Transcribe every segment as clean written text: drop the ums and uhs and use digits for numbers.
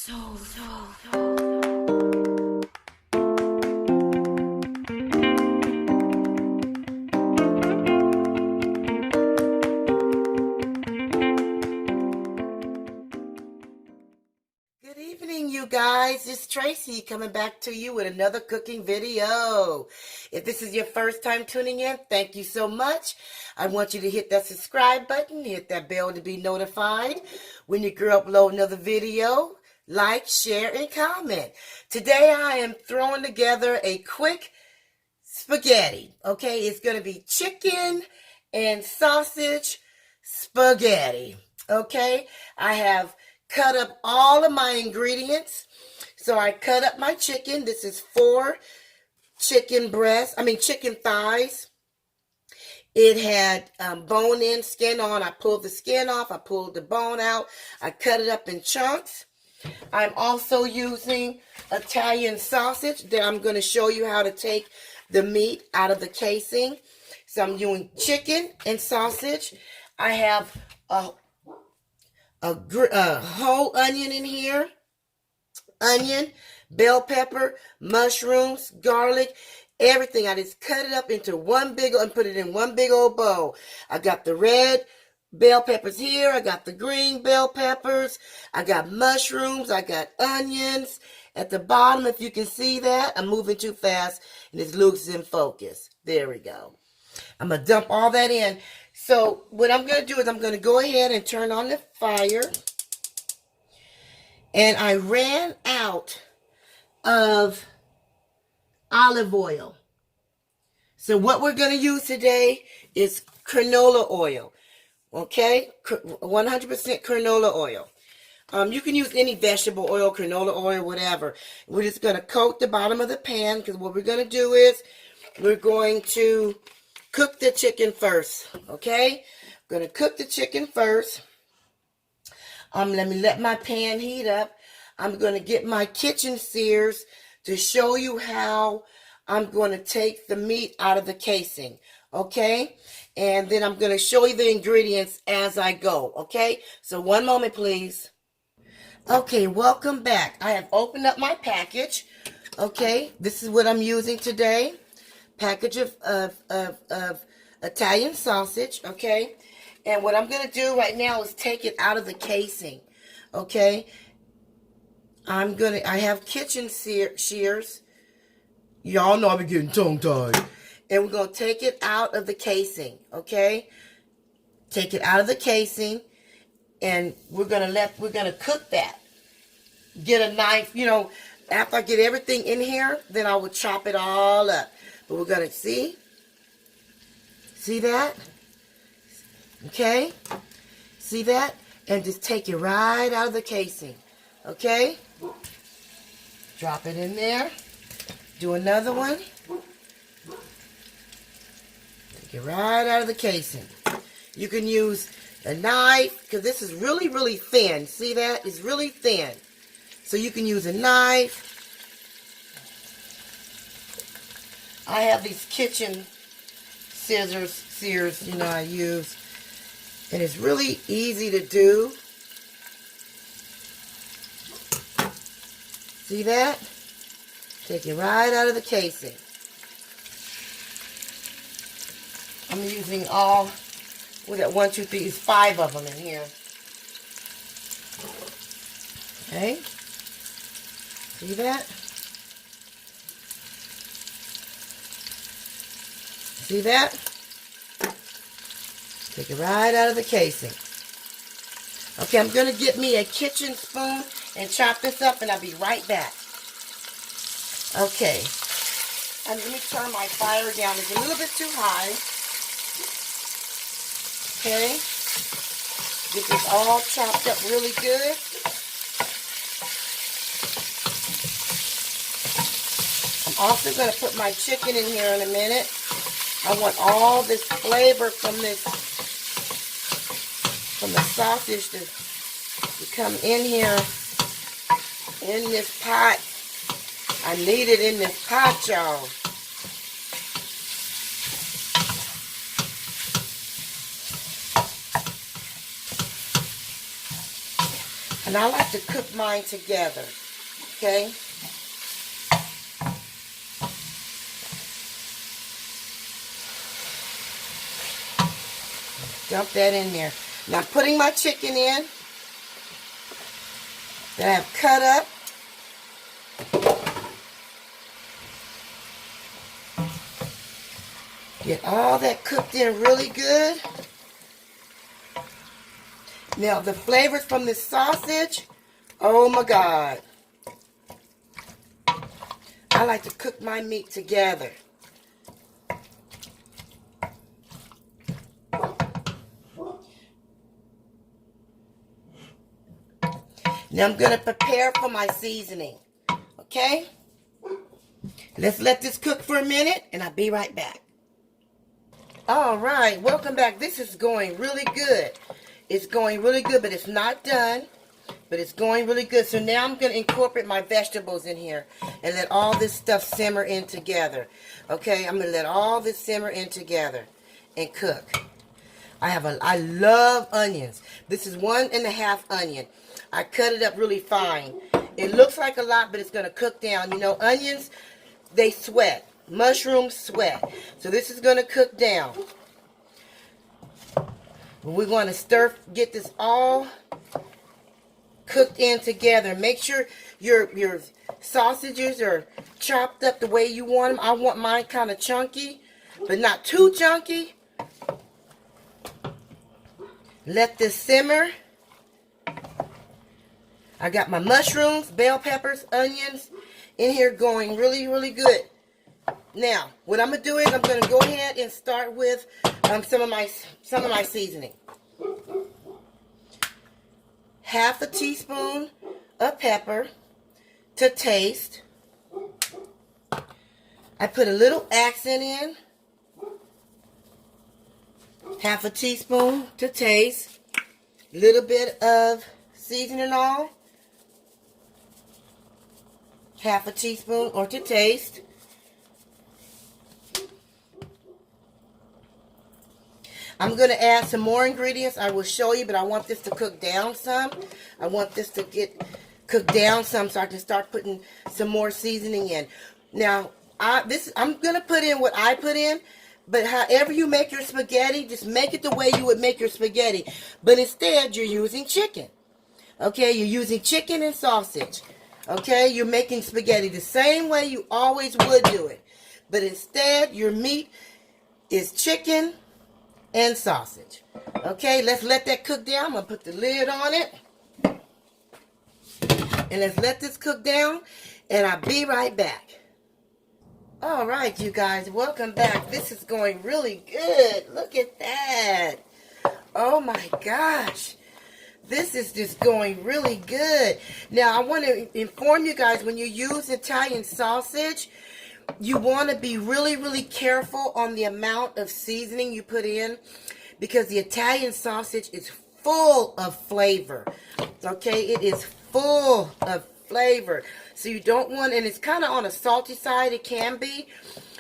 Good evening, you guys. It's Tracy coming back to you with another cooking video. If this is your first time tuning in, thank you so much. I want you to hit that subscribe button, hit that bell to be notified when you upload another video. Like, share, and comment. Today I am throwing together a quick spaghetti. Okay, it's going to be chicken and sausage spaghetti. Okay, I have cut up all of my ingredients. So I cut up my chicken. This is 4 chicken thighs. It had bone in, skin on. I pulled the skin off. I pulled the bone out. I cut it up in chunks. I'm also using Italian sausage that I'm going to show you how to take the meat out of the casing. So I'm doing chicken and sausage. I have a whole onion in here. Onion, bell pepper, mushrooms, garlic, everything. I just cut it up into one big and put it in one big old bowl. I got the red bell peppers here. I got the green bell peppers. I got mushrooms. I got onions. At the bottom, if you can see that, I'm moving too fast and this looks in focus. There we go. I'm going to dump all that in. So what I'm going to do is I'm going to go ahead and turn on the fire. And I ran out of olive oil. So what we're going to use today is canola oil. Okay? 100% canola oil. You can use any vegetable oil, canola oil, whatever. We're just going to coat the bottom of the pan because what we're going to do is we're going to cook the chicken first. Okay? I'm going to cook the chicken first. Let me let my pan heat up. I'm going to get my kitchen shears to show you how I'm going to take the meat out of the casing. Okay? And then I'm going to show you the ingredients as I go. Okay? So one moment, please. Okay, welcome back. I have opened up my package. Okay? This is what I'm using today. Package of Italian sausage. Okay? And what I'm going to do right now is take it out of the casing. Okay? I have kitchen shears. Y'all know I've been getting tongue-tied. And we're going to take it out of the casing. Okay? Take it out of the casing. And we're going to cook that. Get a knife, after I get everything in here, then I will chop it all up. But we're going to see that? Okay? See that? And just take it right out of the casing. Okay? Drop it in there. Do another one. Take it right out of the casing. You can use a knife, because this is really, really thin. See that? It's really thin. So you can use a knife. I have these kitchen shears, I use. And it's really easy to do. See that? Take it right out of the casing. I'm using all, what that 1, 2, 3, is 5 of them in here. Okay? See that? See that? Take it right out of the casing. Okay, I'm going to get me a kitchen spoon and chop this up, and I'll be right back. Okay. And let me turn my fire down. It's a little bit too high. Okay. Get this all chopped up really good. I'm also going to put my chicken in here in a minute. I want all this flavor from the sausage to come in here in this pot. I need it in this pot, y'all. And And I like to cook mine together, okay? Dump that in there. Now I'm putting my chicken in that I have cut up. Get all that cooked in really good. Now the flavors from this sausage, oh my God. I like to cook my meat together. Now I'm going to prepare for my seasoning. Okay? Let's let this cook for a minute and I'll be right back. Alright, welcome back. This is going really good. It's going really good, but it's not done. But it's going really good. So now I'm going to incorporate my vegetables in here and let all this stuff simmer in together. Okay, I'm going to let all this simmer in together and cook. I love onions. This is 1.5 onion. I cut it up really fine. It looks like a lot, but it's going to cook down. You know, onions, they sweat. Mushrooms sweat. So this is going to cook down. We're going to get this all cooked in together. Make sure your sausages are chopped up the way you want them. I want mine kind of chunky, but not too chunky. Let this simmer. I got my mushrooms, bell peppers, onions in here going really, really good. Now, what I'm going to do is I'm going to go ahead and start with some of my seasoning. 1/2 teaspoon of pepper to taste. I put a little accent in. 1/2 teaspoon to taste. A little bit of seasoning oil. 1/2 teaspoon or to taste. I'm going to add some more ingredients. I will show you, but I want this to cook down some. I want this to get cooked down some so I can start putting some more seasoning in. Now, I'm going to put in what I put in, but however you make your spaghetti, just make it the way you would make your spaghetti. But instead, you're using chicken. Okay, you're using chicken and sausage. Okay, you're making spaghetti the same way you always would do it. But instead, your meat is chicken and sausage. Okay, let's let that cook down. I'm going to put the lid on it. And let's let this cook down. And I'll be right back. Alright, you guys, welcome back. This is going really good. Look at that. Oh my gosh. This is just going really good. Now, I want to inform you guys, when you use Italian sausage, you want to be really, really careful on the amount of seasoning you put in, because the Italian sausage is full of flavor. Okay, it is full of flavor. So you don't want, and it's kind of on a salty side, it can be.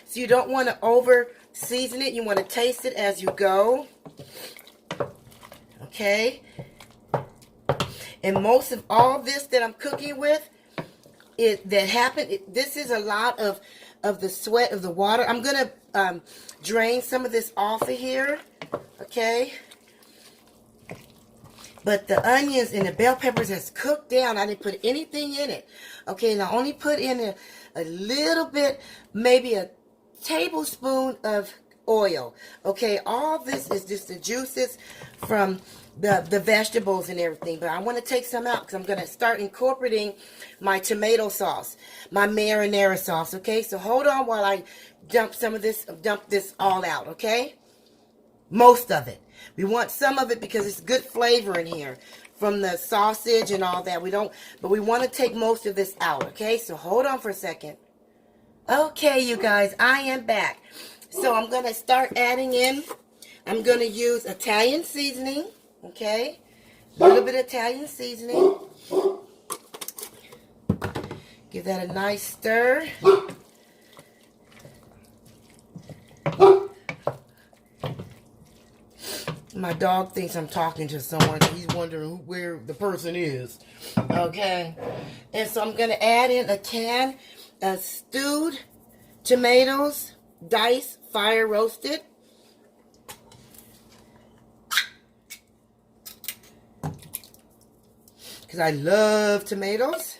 So you don't want to over season it. You want to taste it as you go. Okay. And most of all this that I'm cooking with, this is a lot of the sweat of the water. I'm going to drain some of this off of here. Okay. But the onions and the bell peppers has cooked down. I didn't put anything in it. Okay, and I only put in a little bit, maybe a tablespoon of oil. Okay, all this is just the juices from the vegetables and everything. But I want to take some out because I'm going to start incorporating my tomato sauce, my marinara sauce. Okay, so hold on while I dump this all out. Okay, most of it. We want some of it because it's good flavor in here from the sausage and all that. But we want to take most of this out. Okay, so hold on for a second. Okay, you guys, I am back. So I'm going to start adding in. I'm going to use Italian seasoning. Okay, a little bit of Italian seasoning. Give that a nice stir. My dog thinks I'm talking to someone. He's wondering where the person is. Okay. And so I'm going to add in a can of stewed tomatoes, diced, fire roasted. Because I love tomatoes.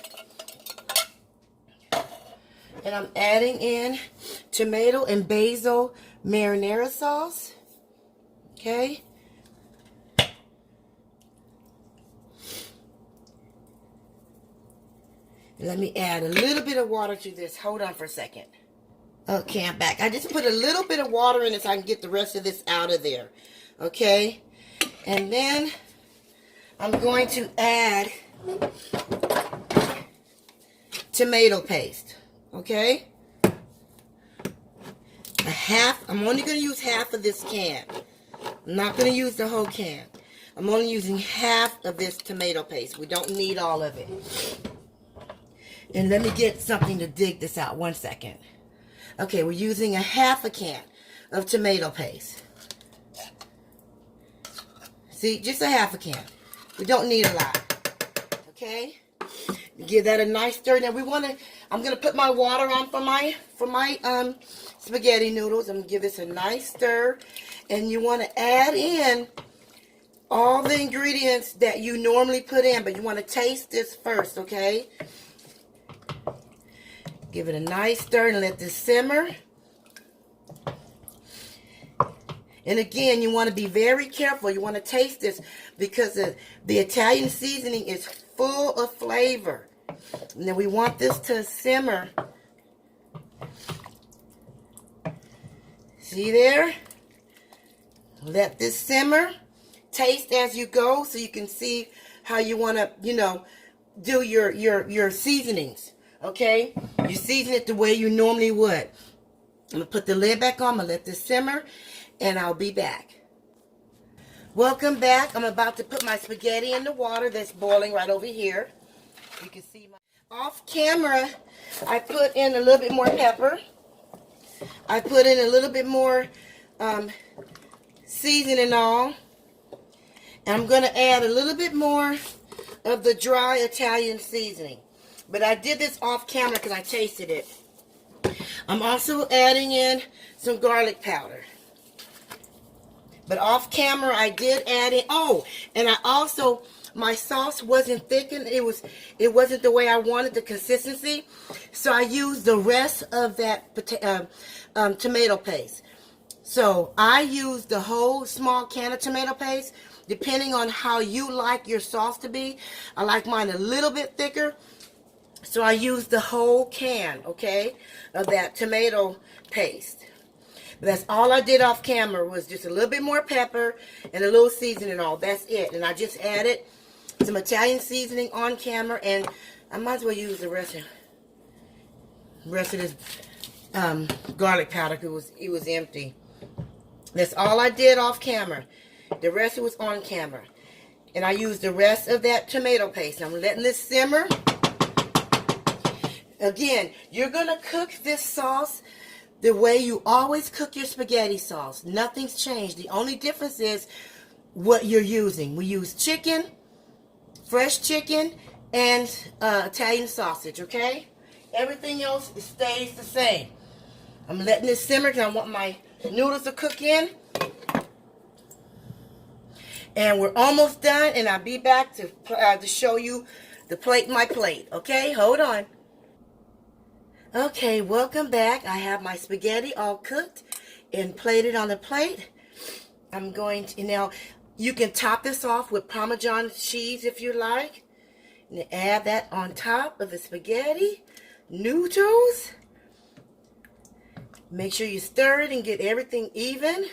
And I'm adding in tomato and basil marinara sauce. Okay. Let me add a little bit of water to this. Hold on for a second. Okay, I'm back. I just put a little bit of water in it so I can get the rest of this out of there. Okay. And then I'm going to add tomato paste. Okay. I'm only going to use half of this can. I'm not going to use the whole can. I'm only using half of this tomato paste. We don't need all of it. And let me get something to dig this out. 1 second. Okay, we're using a half a can of tomato paste. See, just a half a can. We don't need a lot. Okay? Give that a nice stir. Now I'm gonna put my water on for my spaghetti noodles. I'm gonna give this a nice stir. And you want to add in all the ingredients that you normally put in, but you want to taste this first, okay? Give it a nice stir and let this simmer. And again, you want to be very careful. You want to taste this because the Italian seasoning is full of flavor. And then we want this to simmer. See there? Let this simmer. Taste as you go so you can see how you want to, do your seasonings. Okay? You season it the way you normally would. I'm going to put the lid back on. I'm going to let this simmer. And I'll be back. Welcome back. I'm about to put my spaghetti in the water that's boiling right over here. You can see off camera, I put in a little bit more pepper. I put in a little bit more seasoning on. And I'm going to add a little bit more of the dry Italian seasoning. But I did this off camera because I tasted it. I'm also adding in some garlic powder. But off camera, I did add in. Oh, and I also, my sauce wasn't thickened. It wasn't the way I wanted the consistency. So I used the rest of that tomato paste. So I used the whole small can of tomato paste, depending on how you like your sauce to be. I like mine a little bit thicker. So I used the whole can, okay, of that tomato paste. But that's all I did off camera was just a little bit more pepper and a little seasoning and all. That's it. And I just added some Italian seasoning on camera, and I might as well use the rest of this garlic powder because it was empty. That's all I did off camera. The rest of it was on camera. And I used the rest of that tomato paste. I'm letting this simmer. Again, you're going to cook this sauce the way you always cook your spaghetti sauce. Nothing's changed. The only difference is what you're using. We use chicken, fresh chicken, and Italian sausage, okay? Everything else stays the same. I'm letting this simmer because I want my noodles to cook in. And we're almost done, and I'll be back to show you my plate, okay? Hold on. Okay, welcome back. I have my spaghetti all cooked and plated on the plate. I'm going to, now, you can top this off with Parmesan cheese if you like. And add that on top of the spaghetti noodles. Make sure you stir it and get everything even.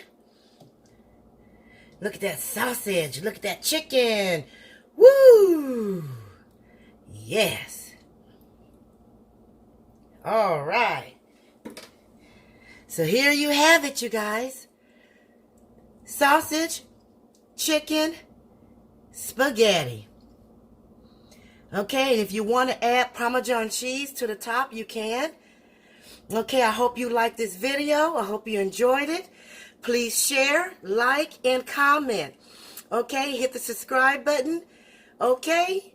Look at that sausage. Look at that chicken. Woo! Yes. All right. So here you have it, you guys. Sausage, chicken, spaghetti. Okay, and if you want to add Parmesan cheese to the top, you can. Okay, I hope you liked this video. I hope you enjoyed it. Please share, like, and comment. Okay, hit the subscribe button. Okay,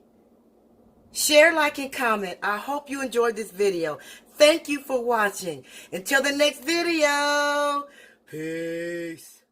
share, like, and comment. I hope you enjoyed this video. Thank you for watching. Until the next video, peace.